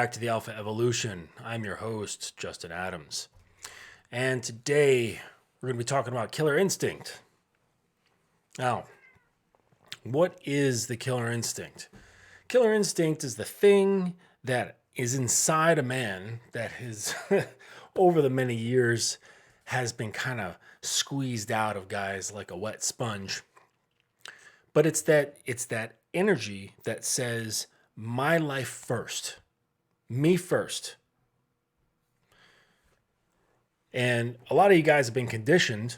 back to the Alpha Evolution. I'm your host, Justin Adams. And today we're going to be talking about killer instinct. Now, what is the killer instinct? Killer instinct is the thing that is inside a man that has, over the many years, has been kind of squeezed out of guys like a wet sponge. But it's that energy that says, my life first. Me first. And a lot of you guys have been conditioned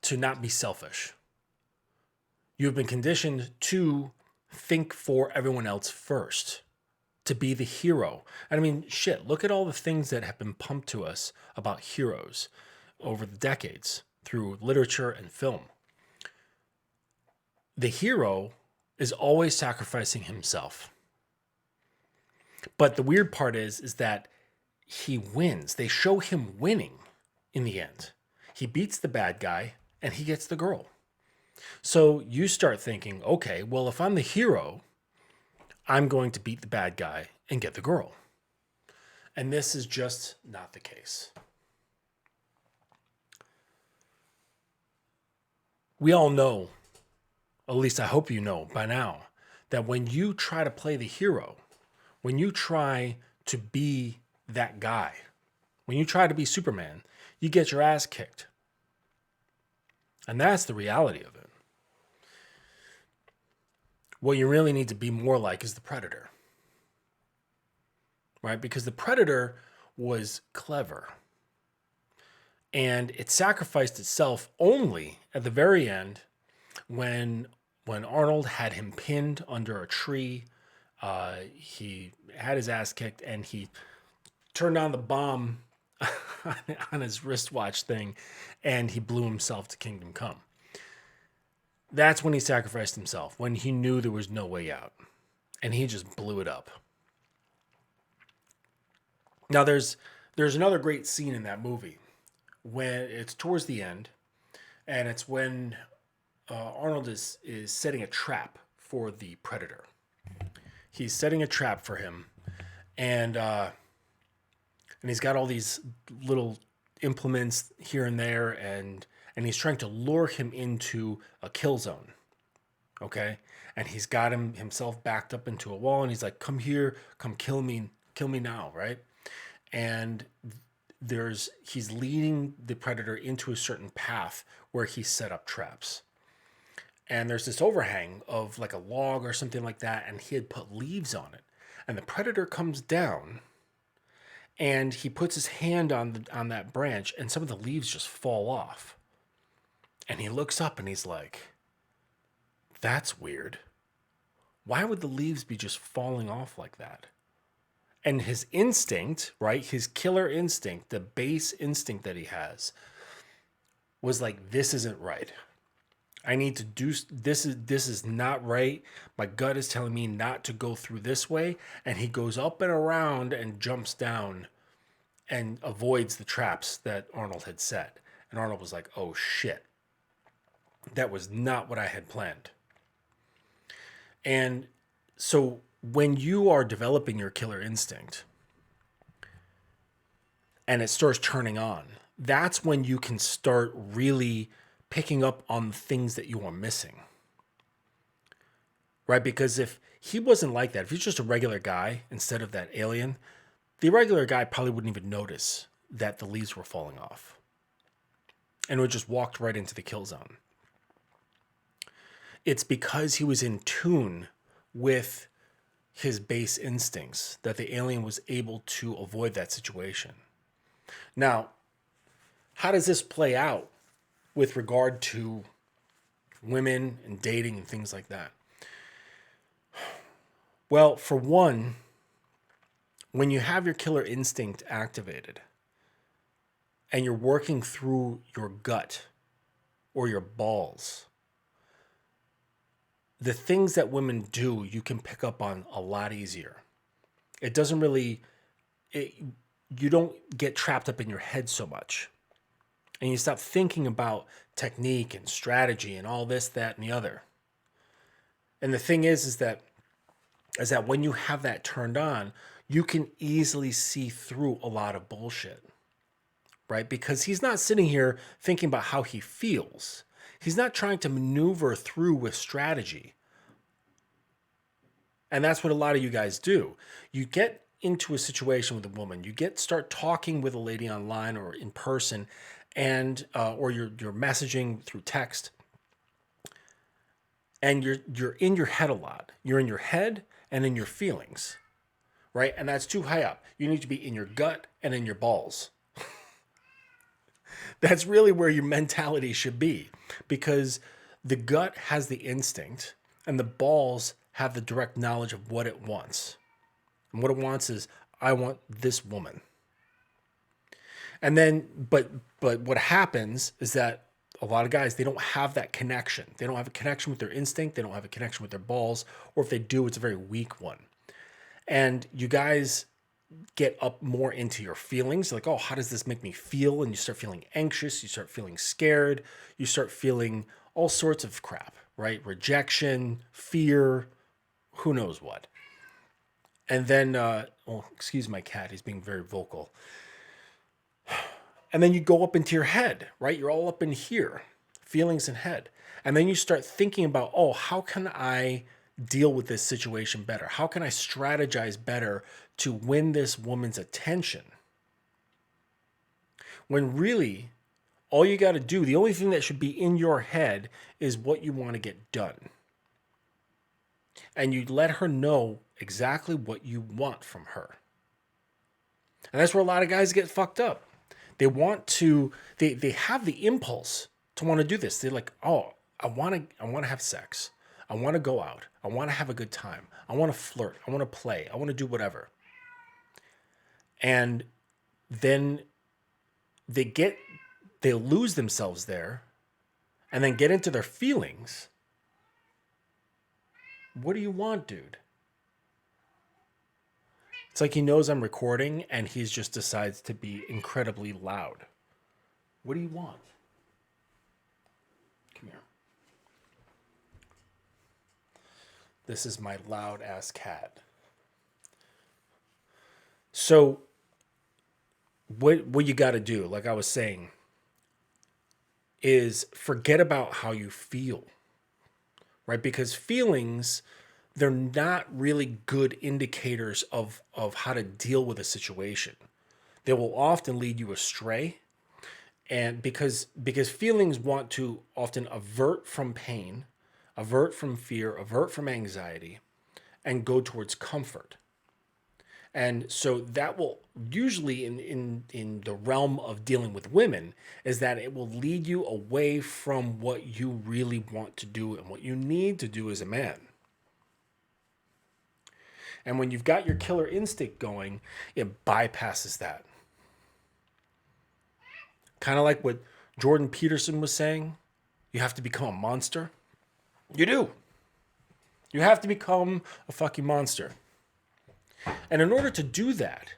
to not be selfish. You've been conditioned to think for everyone else first, to be the hero. And I mean, shit, look at all the things that have been pumped to us about heroes over the decades through literature and film. The hero is always sacrificing himself. But the weird part is that he wins. They show him winning in the end. He beats the bad guy and he gets the girl. So you start thinking, okay, well, if I'm the hero, I'm going to beat the bad guy and get the girl. And this is just not the case. We all know, at least I hope you know by now, that when you try to play the hero, when you try to be that guy, when you try to be Superman, you get your ass kicked. And that's the reality of it. What you really need to be more like is the Predator. Right? Because the Predator was clever. And it sacrificed itself only at the very end when Arnold had him pinned under a tree. He had his ass kicked and he turned on the bomb on his wristwatch thing and he blew himself to Kingdom Come. That's when he sacrificed himself, when he knew there was no way out. And he just blew it up. Now there's another great scene in that movie when it's towards the end, and it's when Arnold is setting a trap for the Predator. He's setting a trap for him, and he's got all these little implements here and there, and he's trying to lure him into a kill zone. Okay? And he's got himself backed up into a wall, and he's like, come here, come kill me now, right? And he's leading the Predator into a certain path where he set up traps. And there's this overhang of like a log or something like that, and he had put leaves on it. And the Predator comes down, and he puts his hand on that branch, and some of the leaves just fall off. And he looks up, and he's like, that's weird. Why would the leaves be just falling off like that? And his instinct, right, his killer instinct, the base instinct that he has, was like, this isn't right. I need to do this. This is not right. My gut is telling me not to go through this way. And he goes up and around and jumps down and avoids the traps that Arnold had set. And Arnold was like, oh shit. That was not what I had planned. And so when you are developing your killer instinct and it starts turning on, that's when you can start really picking up on the things that you are missing. Right? Because if he wasn't like that, if he's just a regular guy instead of that alien, the regular guy probably wouldn't even notice that the leaves were falling off and would just walk right into the kill zone. It's because he was in tune with his base instincts that the alien was able to avoid that situation. Now, how does this play out with regard to women and dating and things like that? Well, for one, when you have your killer instinct activated and you're working through your gut or your balls, the things that women do, you can pick up on a lot easier. It doesn't really, you don't get trapped up in your head so much. And you stop thinking about technique and strategy and all this, that, and the other. And the thing is that when you have that turned on, you can easily see through a lot of bullshit, right? Because he's not sitting here thinking about how he feels. He's not trying to maneuver through with strategy. And that's what a lot of you guys do. You get into a situation with a woman, start talking with a lady online or in person, and or you're messaging through text, and you're in your head a lot. You're in your head and in your feelings, right? And that's too high up. You need to be in your gut and in your balls. That's really where your mentality should be, because the gut has the instinct and the balls have the direct knowledge of what it wants. And what it wants is, I want this woman. And then, but what happens is that a lot of guys, they don't have that connection. They don't have a connection with their instinct. They don't have a connection with their balls. Or if they do, it's a very weak one. And you guys get up more into your feelings, like, oh, how does this make me feel? And you start feeling anxious, you start feeling scared, you start feeling all sorts of crap, right? Rejection, fear, who knows what. And then, excuse my cat, he's being very vocal. And then you go up into your head, right? You're all up in here, feelings and head. And then you start thinking about, oh, how can I deal with this situation better? How can I strategize better to win this woman's attention? When really, all you got to do, the only thing that should be in your head is what you want to get done. And you let her know exactly what you want from her. And that's where a lot of guys get fucked up. They want to, they have the impulse to want to do this. They're like, oh, I want to have sex. I want to go out. I want to have a good time. I want to flirt. I want to play. I want to do whatever. And then they lose themselves there and then get into their feelings. What do you want, dude? It's like he knows I'm recording and he just decides to be incredibly loud. What do you want? Come here. This is my loud ass cat. So what you got to do, like I was saying, is forget about how you feel, right? Because feelings, they're not really good indicators of how to deal with a situation. They will often lead you astray. And because feelings want to often avert from pain, avert from fear, avert from anxiety, and go towards comfort. And so that will usually in the realm of dealing with women is that it will lead you away from what you really want to do and what you need to do as a man. And when you've got your killer instinct going, it bypasses that. Kind of like what Jordan Peterson was saying, you have to become a monster. You do. You have to become a fucking monster. And in order to do that,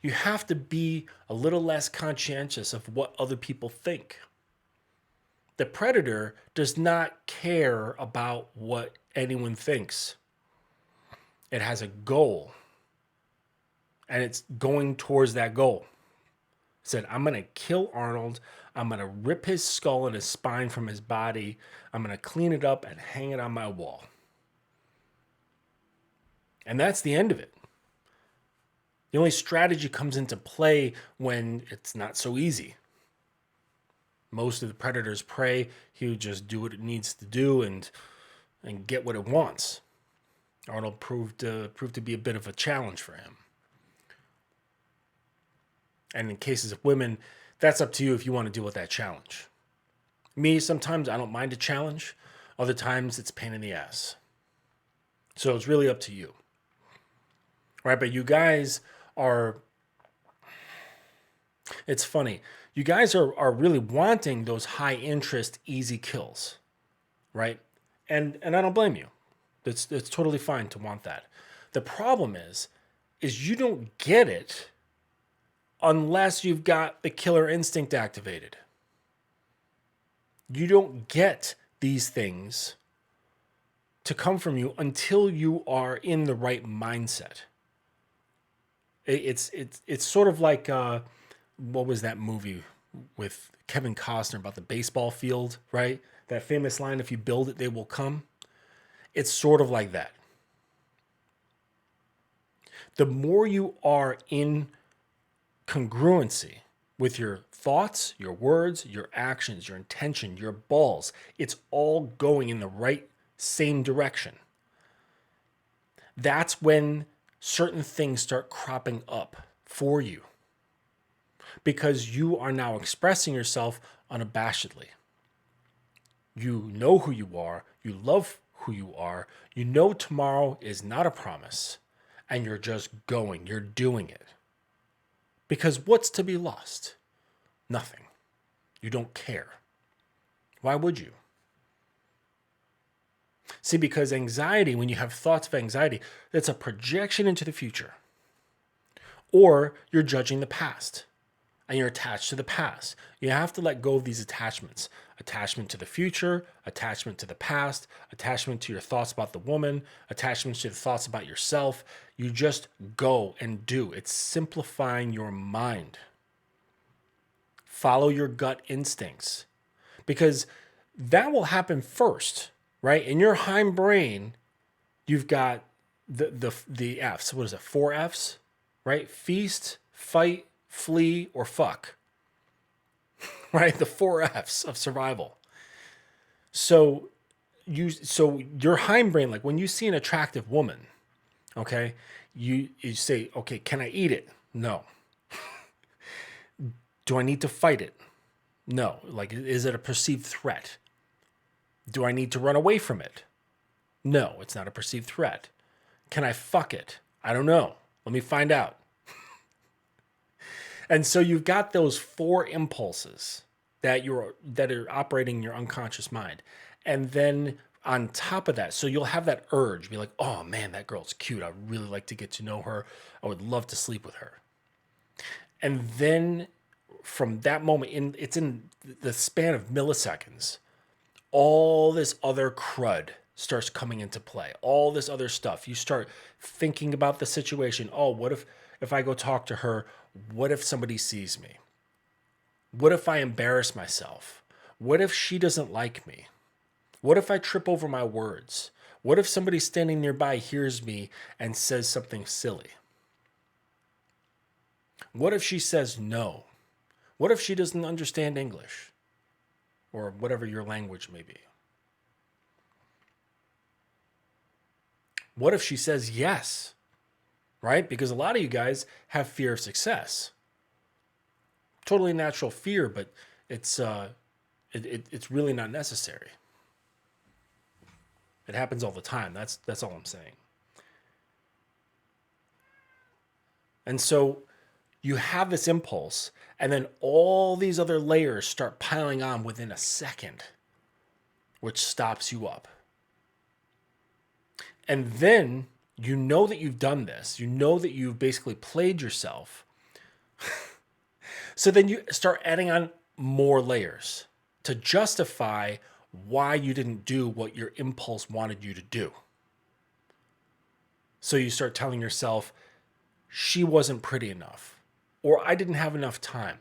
you have to be a little less conscientious of what other people think. The predator does not care about what anyone thinks. It has a goal, and it's going towards that goal. It said, I'm going to kill Arnold. I'm going to rip his skull and his spine from his body. I'm going to clean it up and hang it on my wall. And that's the end of it. The only strategy comes into play when it's not so easy. Most of the predator's prey, he would just do what it needs to do and get what it wants. Arnold proved to be a bit of a challenge for him. And in cases of women, that's up to you if you want to deal with that challenge. Me, sometimes I don't mind a challenge. Other times it's a pain in the ass. So it's really up to you. Right? But you guys are, it's funny. You guys are really wanting those high interest, easy kills. Right? And I don't blame you. It's totally fine to want that. The problem is you don't get it unless you've got the killer instinct activated. You don't get these things to come from you until you are in the right mindset. It's sort of like what was that movie with Kevin Costner about the baseball field, right? That famous line, if you build it, they will come. It's sort of like that. The more you are in congruency with your thoughts, your words, your actions, your intention, your balls, it's all going in the right same direction. That's when certain things start cropping up for you because you are now expressing yourself unabashedly. You know who you are, you love who you are, you know tomorrow is not a promise, and you're just going, you're doing it. Because what's to be lost? Nothing. You don't care. Why would you? See, because anxiety, when you have thoughts of anxiety, it's a projection into the future. Or you're judging the past and you're attached to the past. You have to let go of these attachments: attachment to the future, attachment to the past, attachment to your thoughts about the woman, attachment to the thoughts about yourself. You just go and do. It's simplifying your mind. Follow your gut instincts because that will happen first, right? In your hindbrain, you've got the F's. What is it? 4 F's, right? Feast, fight, flee, or fuck, right? The 4 F's of survival. So your hindbrain, like when you see an attractive woman, okay, you say, okay, can I eat it? No. Do I need to fight it? No. Like, is it a perceived threat? Do I need to run away from it? No, it's not a perceived threat. Can I fuck it? I don't know. Let me find out. And so you've got those 4 impulses that are operating in your unconscious mind. And then on top of that, so you'll have that urge, be like, oh man, that girl's cute. I'd really like to get to know her. I would love to sleep with her. And then from that moment, it's in the span of milliseconds, all this other crud starts coming into play. All this other stuff. You start thinking about the situation. Oh, what if I go talk to her? What if somebody sees me? What if I embarrass myself? What if she doesn't like me? What if I trip over my words? What if somebody standing nearby hears me and says something silly? What if she says no? What if she doesn't understand English? Or whatever your language may be. What if she says yes? Right? Because a lot of you guys have fear of success. Totally natural fear, but it's really not necessary. It happens all the time. That's all I'm saying. And so you have this impulse, and then all these other layers start piling on within a second, which stops you up. And then you know that you've done this. You know that you've basically played yourself. So then you start adding on more layers to justify why you didn't do what your impulse wanted you to do. So you start telling yourself, she wasn't pretty enough, or I didn't have enough time.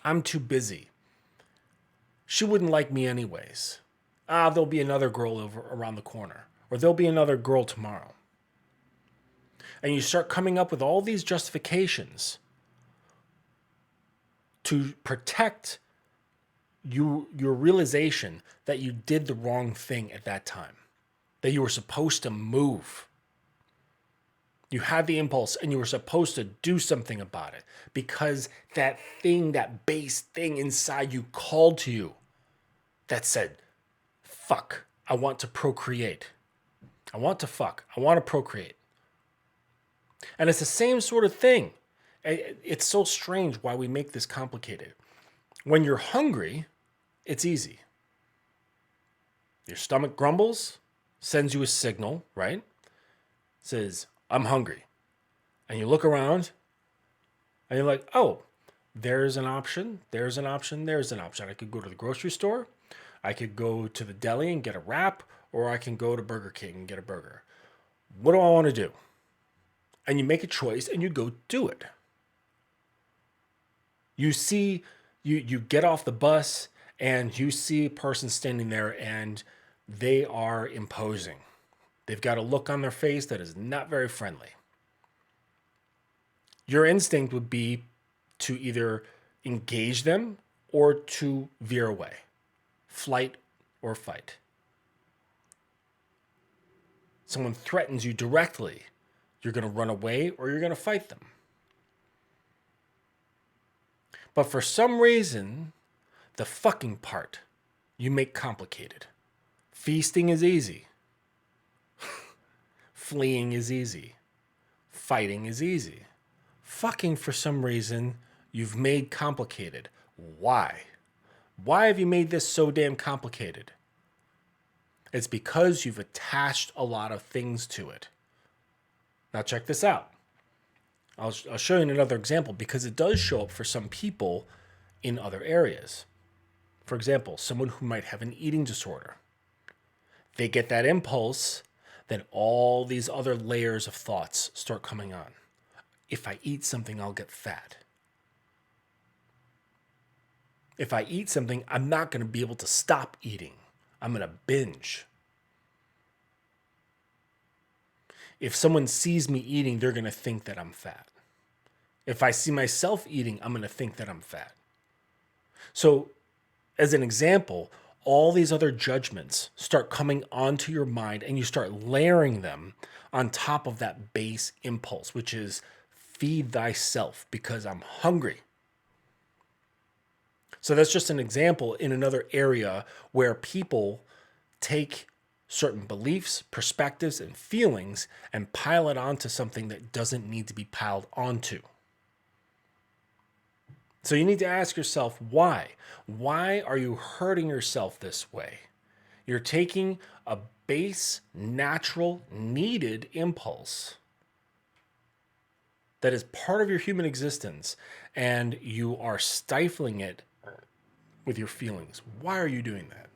I'm too busy. She wouldn't like me anyways. There'll be another girl over around the corner, or there'll be another girl tomorrow. And you start coming up with all these justifications to protect your realization that you did the wrong thing at that time, that you were supposed to move. You had the impulse and you were supposed to do something about it because that thing, that base thing inside you called to you that said, fuck, I want to procreate. I want to fuck. I want to procreate. And it's the same sort of thing. It's so strange why we make this complicated. When you're hungry, it's easy. Your stomach grumbles, sends you a signal, right? Says, I'm hungry. And you look around and you're like, oh, there's an option, there's an option, there's an option. I could go to the grocery store. I could go to the deli and get a wrap, or I can go to Burger King and get a burger. What do I want to do? and you make a choice and you go do it. You see, you get off the bus and you see a person standing there and they are imposing. They've got a look on their face that is not very friendly. Your instinct would be to either engage them or to veer away, flight or fight. Someone threatens you directly, you're going to run away or you're going to fight them. But for some reason, the fucking part you make complicated. Feasting is easy. Fleeing is easy. Fighting is easy. Fucking, for some reason, you've made complicated. Why? Why have you made this so damn complicated? It's because you've attached a lot of things to it. Now check this out. I'll show you another example because it does show up for some people in other areas. For example, someone who might have an eating disorder. They get that impulse, then all these other layers of thoughts start coming on. If I eat something, I'll get fat. If I eat something, I'm not going to be able to stop eating. I'm going to binge. If someone sees me eating, they're going to think that I'm fat. If I see myself eating, I'm going to think that I'm fat. So, as an example, all these other judgments start coming onto your mind and you start layering them on top of that base impulse, which is feed thyself because I'm hungry. So that's just an example in another area where people take certain beliefs, perspectives, and feelings and pile it onto something that doesn't need to be piled onto. So you need to ask yourself, why? Why are you hurting yourself this way? You're taking a base, natural, needed impulse that is part of your human existence, and you are stifling it with your feelings. Why are you doing that?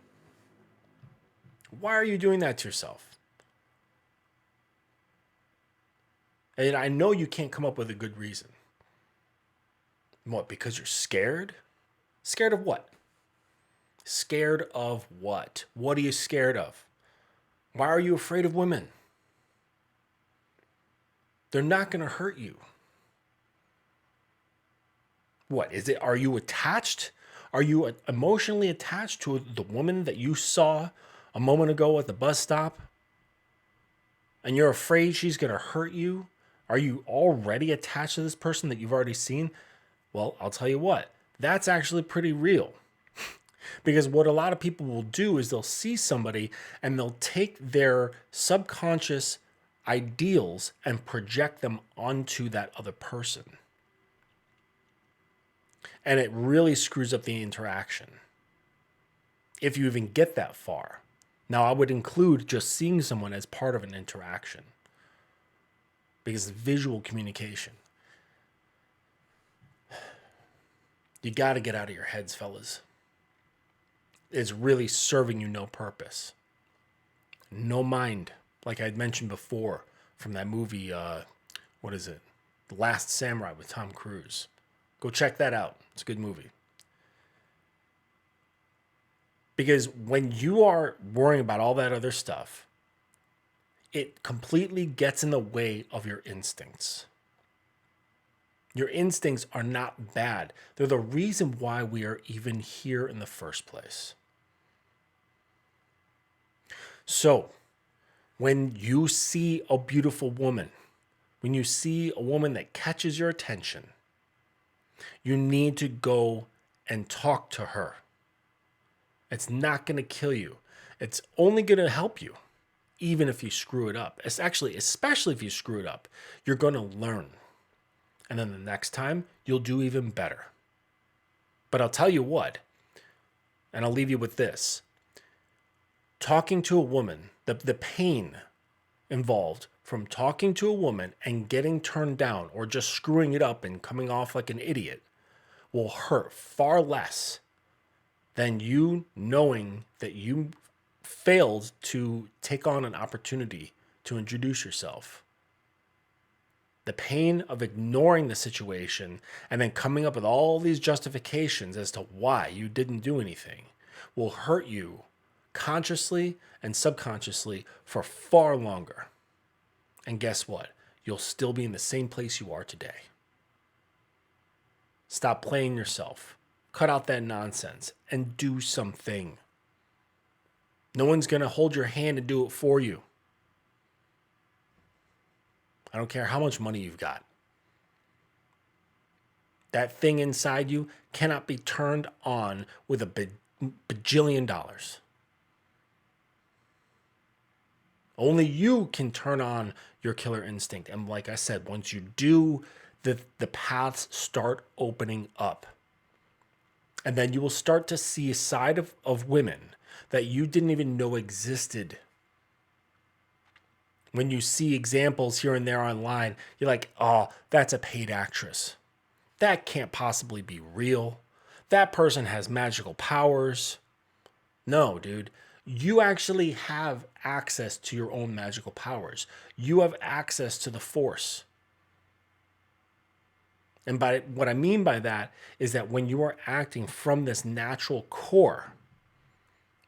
Why are you doing that to yourself? And I know you can't come up with a good reason. What, because you're scared? Scared of what? Scared of what? What are you scared of? Why are you afraid of women? They're not going to hurt you. What is it? Are you attached? Are you emotionally attached to the woman that you saw a moment ago at the bus stop? And you're afraid she's going to hurt you? Are you already attached to this person that you've already seen? Well, I'll tell you what, that's actually pretty real. Because what a lot of people will do is they'll see somebody and they'll take their subconscious ideals and project them onto that other person. And it really screws up the interaction, if you even get that far. Now, I would include just seeing someone as part of an interaction, because visual communication. You got to get out of your heads, fellas. It's really serving you no purpose. No mind, like I had mentioned before from that movie, what is it? The Last Samurai with Tom Cruise. Go check that out. It's a good movie. Because when you are worrying about all that other stuff, it completely gets in the way of your instincts. Your instincts are not bad. They're the reason why we are even here in the first place. So, when you see a beautiful woman, when you see a woman that catches your attention, you need to go and talk to her. It's not going to kill you. It's only going to help you, even if you screw it up. It's actually, especially if you screw it up, you're going to learn. And then the next time, you'll do even better. But I'll tell you what, and I'll leave you with this. Talking to a woman, the pain involved from talking to a woman and getting turned down or just screwing it up and coming off like an idiot will hurt far less than you knowing that you failed to take on an opportunity to introduce yourself. The pain of ignoring the situation and then coming up with all these justifications as to why you didn't do anything will hurt you consciously and subconsciously for far longer. And guess what? You'll still be in the same place you are today. Stop playing yourself. Cut out that nonsense and do something. No one's going to hold your hand and do it for you. I don't care how much money you've got. That thing inside you cannot be turned on with a bajillion dollars. Only you can turn on your killer instinct. And like I said, once you do, the paths start opening up. And then you will start to see a side of women that you didn't even know existed. When you see examples here and there online, you're like, oh, that's a paid actress. That can't possibly be real. That person has magical powers. No, dude. You actually have access to your own magical powers. You have access to the Force. And by what I mean by that is that when you are acting from this natural core,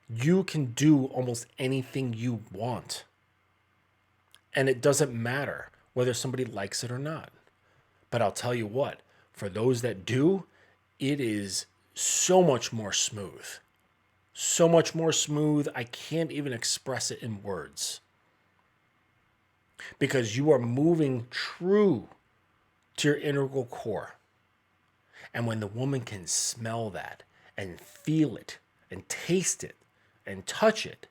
you can do almost anything you want. And it doesn't matter whether somebody likes it or not. But I'll tell you what, for those that do, it is so much more smooth. So much more smooth, I can't even express it in words. Because you are moving true to your integral core. And when the woman can smell that and feel it and taste it and touch it,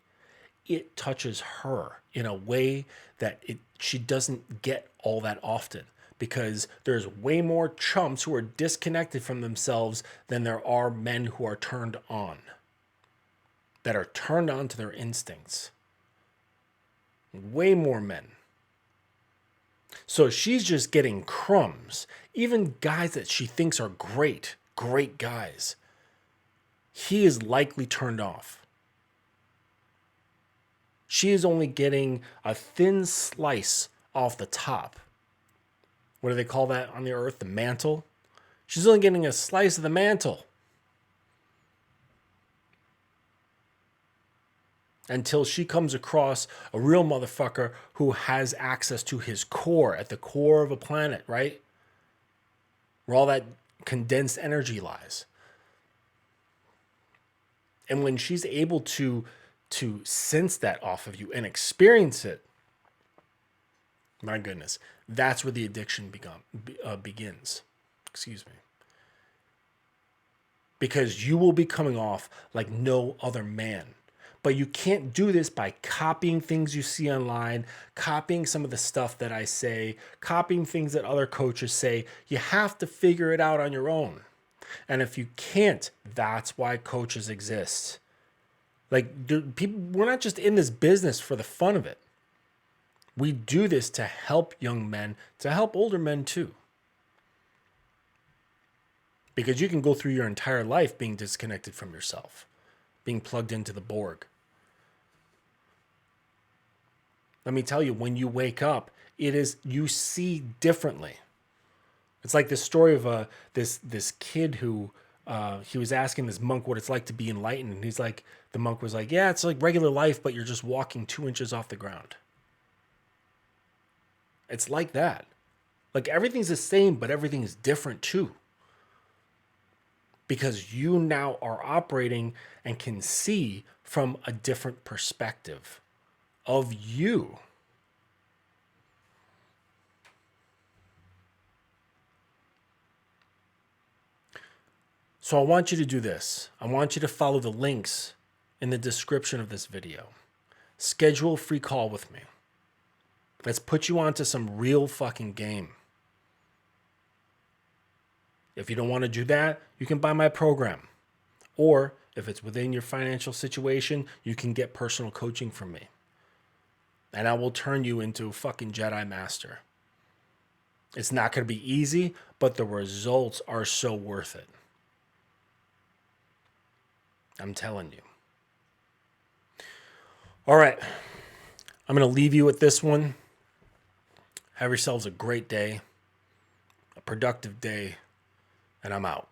it touches her in a way that she doesn't get all that often, because there's way more chumps who are disconnected from themselves than there are men who are turned on, that are turned on to their instincts. Way more men. So she's just getting crumbs. Even guys that she thinks are great guys, he is likely turned off. She is only getting a thin slice off the top. What do they call that on the earth? The mantle? She's only getting a slice of the mantle. Until she comes across a real motherfucker who has access to his core, at the core of a planet, right? Where all that condensed energy lies. And when she's able to sense that off of you and experience it, my goodness, that's where the addiction begins. Excuse me. Because you will be coming off like no other man. But you can't do this by copying things you see online, copying some of the stuff that I say, copying things that other coaches say. You have to figure it out on your own. And if you can't, that's why coaches exist. Like, we're not just in this business for the fun of it. We do this to help young men, to help older men too. Because you can go through your entire life being disconnected from yourself, being plugged into the Borg. Let me tell you, when you wake up, you see differently. It's like this story of this kid who he was asking this monk what it's like to be enlightened, and the monk was like, yeah, it's like regular life, but you're just walking 2 inches off the ground. It's like that. Like, everything's the same, but everything's different too. Because you now are operating and can see from a different perspective of you. So I want you to do this. I want you to follow the links in the description of this video. Schedule a free call with me. Let's put you onto some real fucking game. If you don't want to do that, you can buy my program. Or if it's within your financial situation, you can get personal coaching from me. And I will turn you into a fucking Jedi Master. It's not going to be easy, but the results are so worth it. I'm telling you. All right. I'm going to leave you with this one. Have yourselves a great day, a productive day, and I'm out.